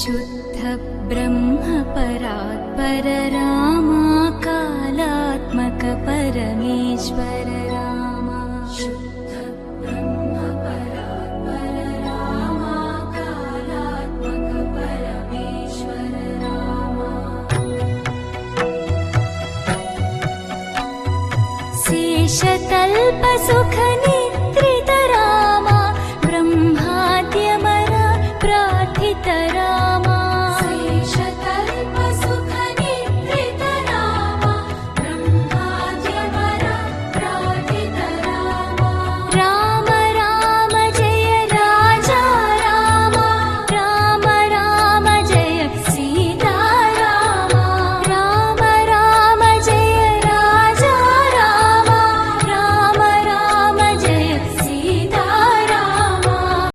शुद्ध ब्रह्म परात्पर रामा कालात्मक परमेश्वर रामा शुद्ध ब्रह्म परात्पर रामा कालात्मक परमेश्वर रामा शेषतल्प सुख